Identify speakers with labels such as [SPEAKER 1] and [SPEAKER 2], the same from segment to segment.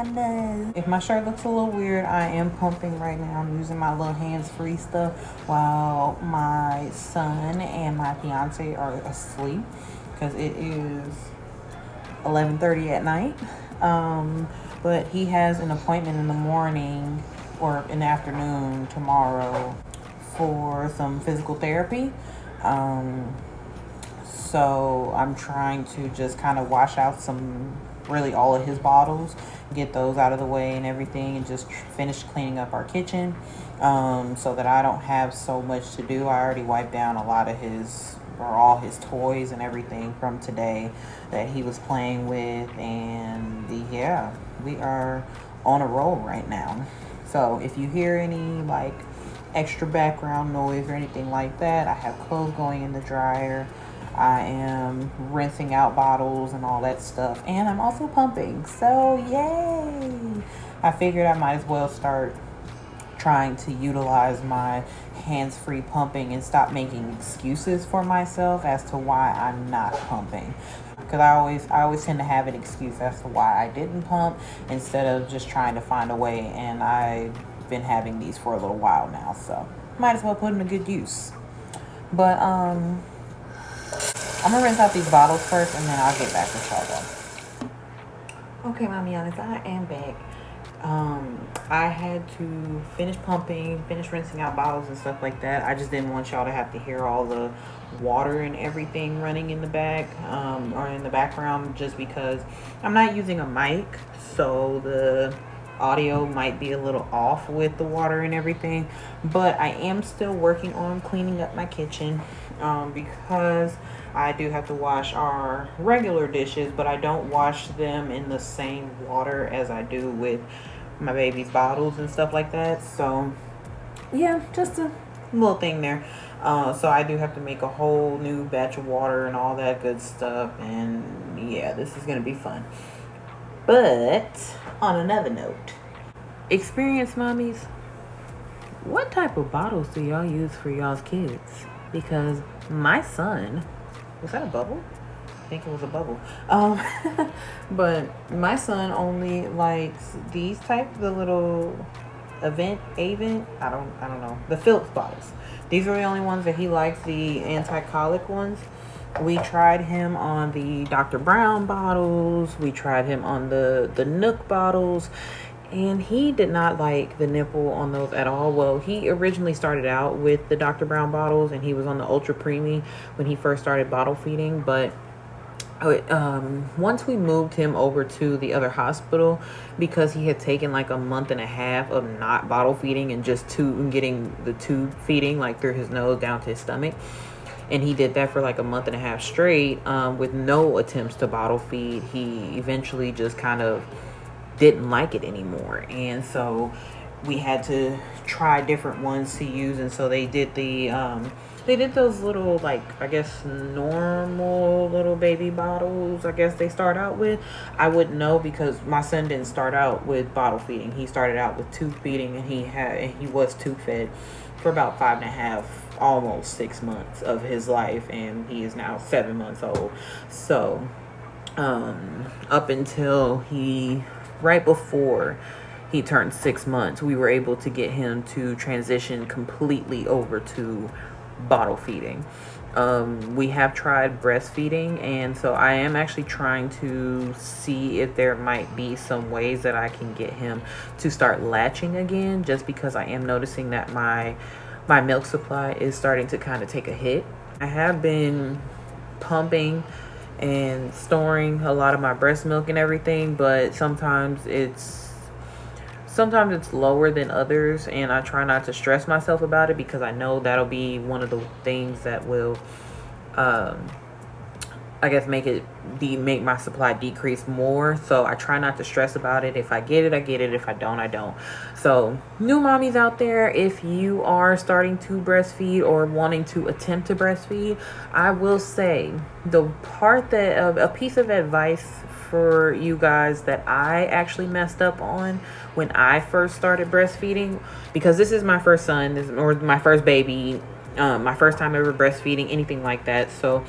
[SPEAKER 1] Mamiana. If my shirt looks a little weird, I am pumping right now. I'm using my little hands-free stuff while my son and my fiance are asleep because it is 11:30 at night. But he has an appointment in the morning or in the afternoon tomorrow for some physical therapy. So I'm trying to just kind of wash out really all of his bottles, get those out of the way and everything, and just finish cleaning up our kitchen, so that I don't have so much to do. I already wiped down a lot of all his toys and everything from today that he was playing with, and yeah, we are on a roll right now. So if you hear any like extra background noise or anything like that, I have clothes going in the dryer. I am rinsing out bottles and all that stuff, and I'm also pumping. So yay! I figured I might as well start trying to utilize my hands-free pumping and stop making excuses for myself as to why I'm not pumping, because I always tend to have an excuse as to why I didn't pump instead of just trying to find a way, and I've been having these for a little while now, so might as well put them to good use. But I'm gonna rinse out these bottles first, and then I'll get back with y'all though. Okay, Mamianas, I am back. I had to finish pumping, finish rinsing out bottles and stuff like that. I just didn't want y'all to have to hear all the water and everything running in the back, or in the background, just because I'm not using a mic, so the audio might be a little off with the water and everything. But I am still working on cleaning up my kitchen, because I do have to wash our regular dishes, but I don't wash them in the same water as I do with my baby's bottles and stuff like that. So yeah, just a little thing there. So I do have to make a whole new batch of water and all that good stuff, and yeah, this is gonna be fun. But on another note, experience mommies, what type of bottles do y'all use for y'all's kids? Because my son, was that a bubble? I think it was a bubble. But my son only likes these type, the little Avent. I don't know. The Phillips bottles. These are the only ones that he likes, the anti-colic ones. We tried him on the Dr. Brown bottles. We tried him on the Nook bottles. And he did not like the nipple on those at all. Well, he originally started out with the Dr. Brown bottles, and he was on the Ultra Preemie when he first started bottle feeding. But once we moved him over to the other hospital, because he had taken like a month and a half of not bottle feeding and just getting the tube feeding like through his nose down to his stomach. And he did that for like a month and a half straight, with no attempts to bottle feed. He eventually just kind of didn't like it anymore, and so we had to try different ones to use. And so they did those little, like, I guess normal little baby bottles, I guess they start out with. I wouldn't know, because my son didn't start out with bottle feeding. He started out with tube feeding, and he was tube fed for about 5.5, almost 6 months of his life, and he is now 7 months old. So up until right before he turned 6 months, we were able to get him to transition completely over to bottle feeding. We have tried breastfeeding, and so I am actually trying to see if there might be some ways that I can get him to start latching again, just because I am noticing that my milk supply is starting to kind of take a hit. I have been pumping and storing a lot of my breast milk and everything, but sometimes it's lower than others, and I try not to stress myself about it, because I know that'll be one of the things that will I guess make my supply decrease more. So I try not to stress about it. If I get it, I get it. If I don't, I don't. So new mommies out there, if you are starting to breastfeed or wanting to attempt to breastfeed, I will say the part that a piece of advice for you guys that I actually messed up on when I first started breastfeeding, because this is my first son, or my first baby, my first time ever breastfeeding, anything like that. So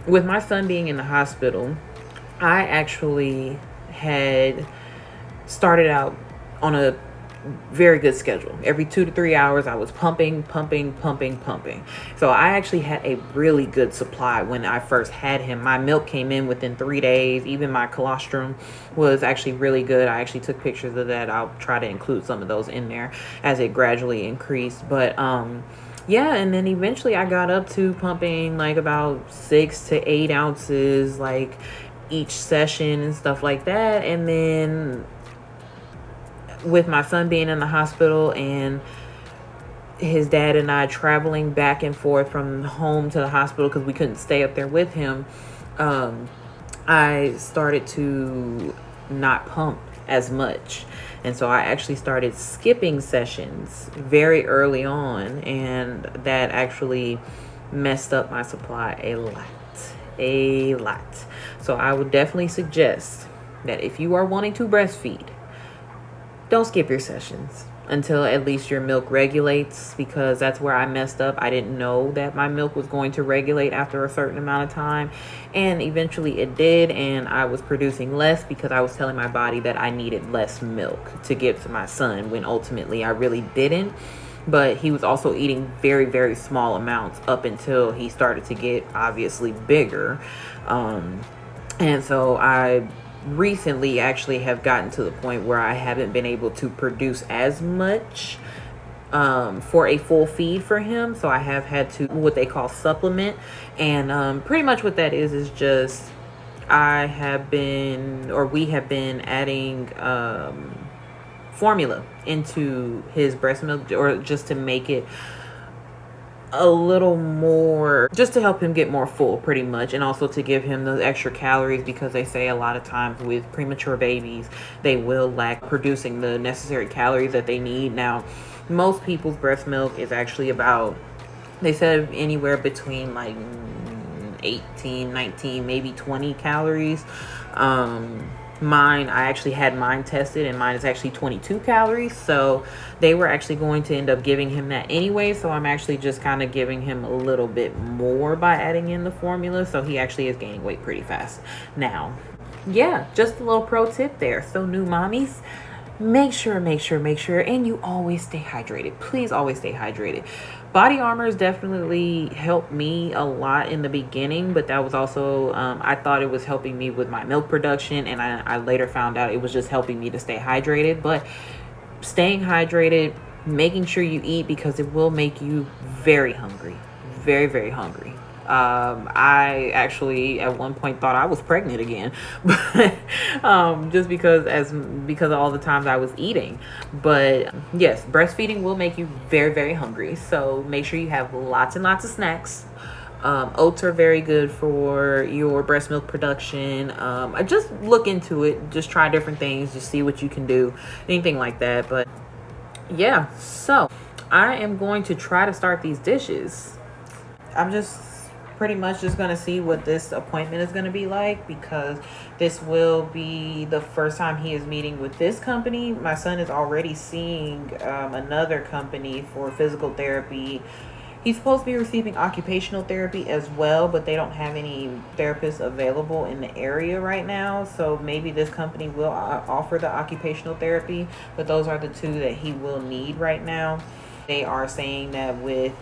[SPEAKER 1] with my son being in the hospital, I actually had started out on a very good schedule. Every 2 to 3 hours, I was pumping. So I actually had a really good supply when I first had him. My milk came in within 3 days. Even my colostrum was actually really good. I actually took pictures of that. I'll try to include some of those in there as it gradually increased. But yeah, and then eventually I got up to pumping like about 6 to 8 ounces like each session and stuff like that. And then with my son being in the hospital and his dad and I traveling back and forth from home to the hospital because we couldn't stay up there with him, I started to not pump as much. And so I actually started skipping sessions very early on, and that actually messed up my supply a lot. So I would definitely suggest that if you are wanting to breastfeed, don't skip your sessions until at least your milk regulates, because that's where I messed up. I didn't know that my milk was going to regulate after a certain amount of time, and eventually it did, and I was producing less because I was telling my body that I needed less milk to give to my son, when ultimately I really didn't. But he was also eating very, very small amounts up until he started to get obviously bigger. And so I recently actually have gotten to the point where I haven't been able to produce as much for a full feed for him. So I have had to what they call supplement. And pretty much what that is just we have been adding formula into his breast milk, or just to make it a little more, just to help him get more full pretty much, and also to give him those extra calories, because they say a lot of times with premature babies they will lack producing the necessary calories that they need. Now, most people's breast milk is actually about, they said, anywhere between like 18, 19, maybe 20 calories. I actually had mine tested, and mine is actually 22 calories. So they were actually going to end up giving him that anyway. So I'm actually just kind of giving him a little bit more by adding in the formula. So he actually is gaining weight pretty fast now. Yeah, just a little pro tip there. So new mommies, make sure, and you always stay hydrated. Please always stay hydrated. Body Armors definitely helped me a lot in the beginning, but that was also, I thought it was helping me with my milk production, and I later found out it was just helping me to stay hydrated. But staying hydrated, making sure you eat, because it will make you very hungry, very, very hungry. I actually at one point thought I was pregnant again, but just because of all the times I was eating. But yes, breastfeeding will make you very, very hungry. So make sure you have lots and lots of snacks. Oats are very good for your breast milk production. I just look into it, just try different things, just see what you can do, anything like that. But yeah, so I am going to try to start these dishes. I'm just pretty much just going to see what this appointment is going to be like, because this will be the first time he is meeting with this company. My son is already seeing another company for physical therapy. He's supposed to be receiving occupational therapy as well, but they don't have any therapists available in the area right now. So maybe this company will offer the occupational therapy, but those are the two that he will need right now. They are saying that with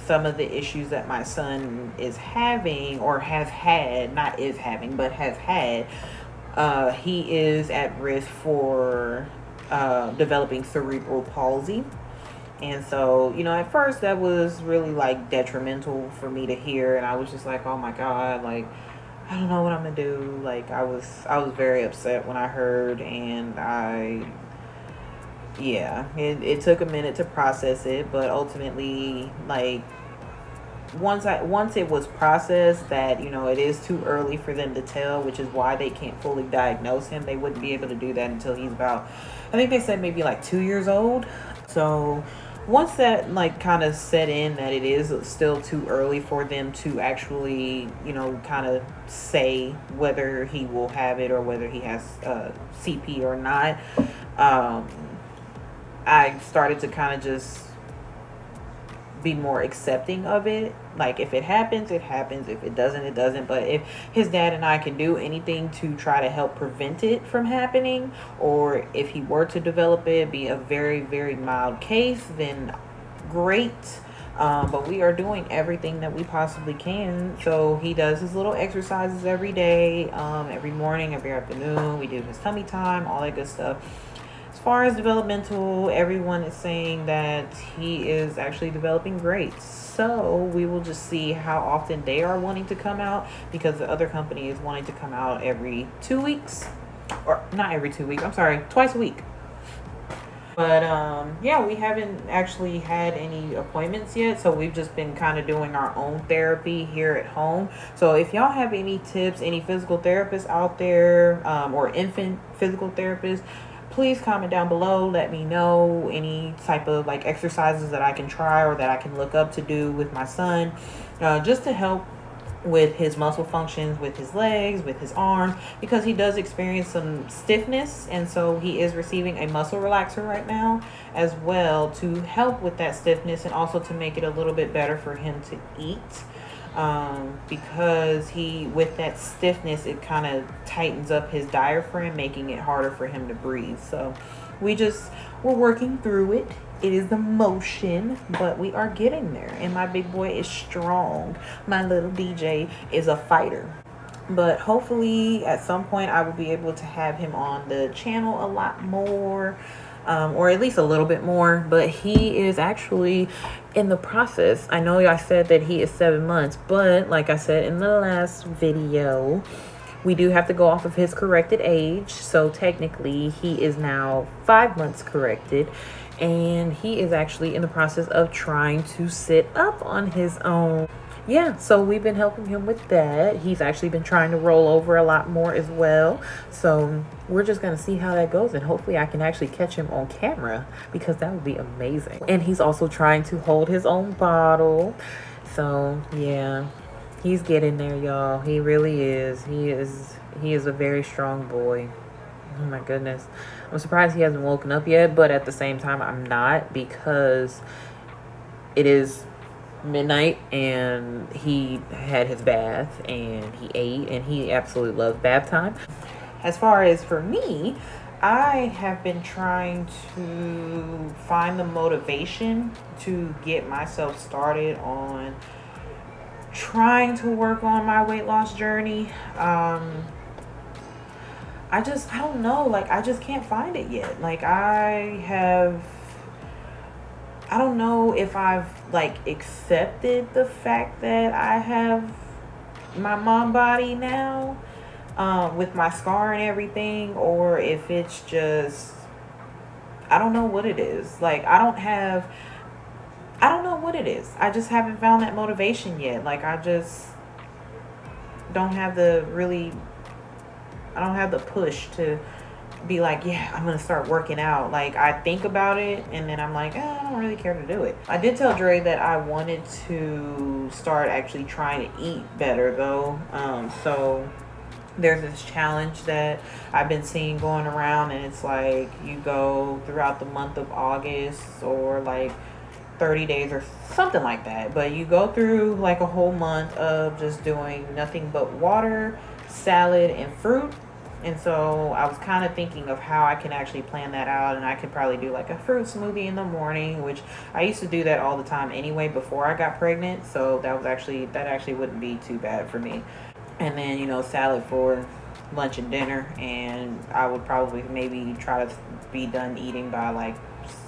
[SPEAKER 1] some of the issues that my son is having, or has had, not is having, but has had, he is at risk for developing cerebral palsy. And so, at first that was really like detrimental for me to hear, and I was just like, oh my God, like, I don't know what I'm gonna do. Like, I was very upset when I heard, and it took a minute to process it, but ultimately, like, once it was processed that, it is too early for them to tell, which is why they can't fully diagnose him. They wouldn't be able to do that until he's about, I think they said maybe like 2 years old. So once that like kind of set in that it is still too early for them to actually, kind of say whether he will have it or whether he has CP or not, I started to kind of just be more accepting of it. Like, if it happens, it happens. If it doesn't, it doesn't. But if his dad and I can do anything to try to help prevent it from happening, or if he were to develop it, be a very, very mild case, then great. But we are doing everything that we possibly can. So he does his little exercises every day, every morning, every afternoon. We do his tummy time, all that good stuff. As far as developmental, everyone is saying that he is actually developing great. So we will just see how often they are wanting to come out, because the other company is wanting to come out every 2 weeks. Or not every 2 weeks, I'm sorry, twice a week. But yeah, we haven't actually had any appointments yet, so we've just been kind of doing our own therapy here at home. So if y'all have any tips, any physical therapists out there, or infant physical therapists, please comment down below. Let me know any type of like exercises that I can try or that I can look up to do with my son, just to help with his muscle functions, with his legs, with his arm, because he does experience some stiffness, and so he is receiving a muscle relaxer right now as well to help with that stiffness, and also to make it a little bit better for him to eat, because with that stiffness, it kind of tightens up his diaphragm, making it harder for him to breathe. So we're working through it. It is the motion, but we are getting there. And my big boy is strong. My little DJ is a fighter. But hopefully at some point I will be able to have him on the channel a lot more, or at least a little bit more. But he is actually in the process. I know I said that he is 7 months, but like I said in the last video, we do have to go off of his corrected age. So technically he is now 5 months corrected. And he is actually in the process of trying to sit up on his own. Yeah, so we've been helping him with that. He's actually been trying to roll over a lot more as well. So we're just going to see how that goes. And hopefully I can actually catch him on camera, because that would be amazing. And he's also trying to hold his own bottle. So yeah, he's getting there, y'all. He really is. He is a very strong boy. Oh my goodness. I'm surprised he hasn't woken up yet, but at the same time, I'm not, because it is midnight and he had his bath and he ate, and he absolutely loves bath time. As far as for me, I have been trying to find the motivation to get myself started on trying to work on my weight loss journey. I don't know, like, I just can't find it yet. Like, I don't know if I've, like, accepted the fact that I have my mom body now, with my scar and everything, or if it's just, I don't know what it is. Like, I don't know what it is. I just haven't found that motivation yet. Like, I just don't have I don't have the push to be like, yeah, I'm gonna start working out. Like, I think about it and then I'm like, I don't really care to do it. I did tell Dre that I wanted to start actually trying to eat better though. So there's this challenge that I've been seeing going around, and it's like you go throughout the month of August, or like 30 days or something like that, but you go through like a whole month of just doing nothing but water, salad, and fruit. And so I was kind of thinking of how I can actually plan that out, and I could probably do like a fruit smoothie in the morning, which I used to do that all the time anyway before I got pregnant, so that actually wouldn't be too bad for me. And then, salad for lunch and dinner, and I would probably maybe try to be done eating by like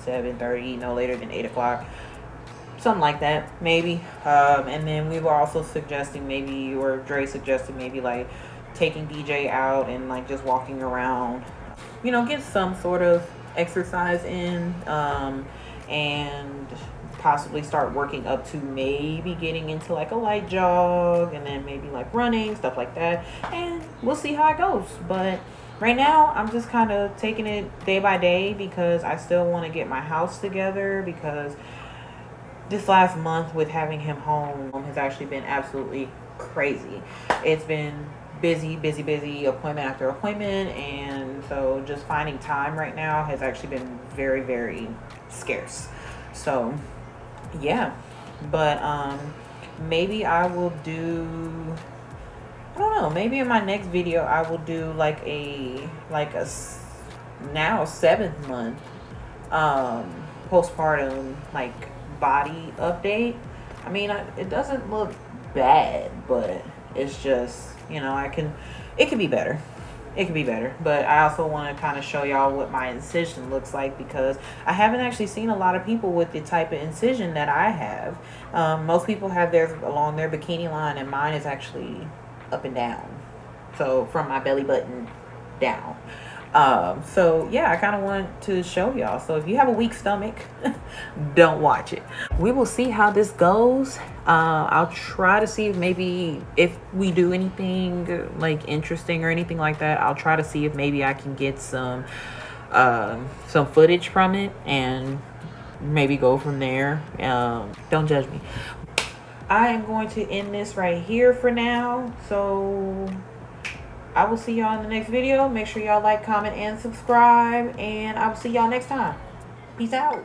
[SPEAKER 1] 7:30, no later than 8 o'clock, something like that, maybe. And then we were also suggesting maybe, or Dre suggested maybe, like taking DJ out and like just walking around, get some sort of exercise in, and possibly start working up to maybe getting into like a light jog, and then maybe like running, stuff like that, and we'll see how it goes. But right now I'm just kind of taking it day by day, because I still want to get my house together, because this last month with having him home has actually been absolutely crazy. It's been busy, appointment after appointment, and so just finding time right now has actually been very, very scarce. So yeah, But maybe I will do, I don't know, maybe in my next video I will do like a now 7th month postpartum like body update. I mean, it doesn't look bad, but it's just, you know, it could be better. It could be better. But I also want to kind of show y'all what my incision looks like, because I haven't actually seen a lot of people with the type of incision that I have. Most people have theirs along their bikini line, and mine is actually up and down. So from my belly button down. So yeah, I kind of want to show y'all. So if you have a weak stomach, don't watch it. We will see how this goes. I'll try to see if maybe if we do anything like interesting or anything like that, I'll try to see if maybe I can get some footage from it and maybe go from there. Don't judge me. I am going to end this right here for now. So I will see y'all in the next video. Make sure y'all like, comment, and subscribe. And I will see y'all next time. Peace out.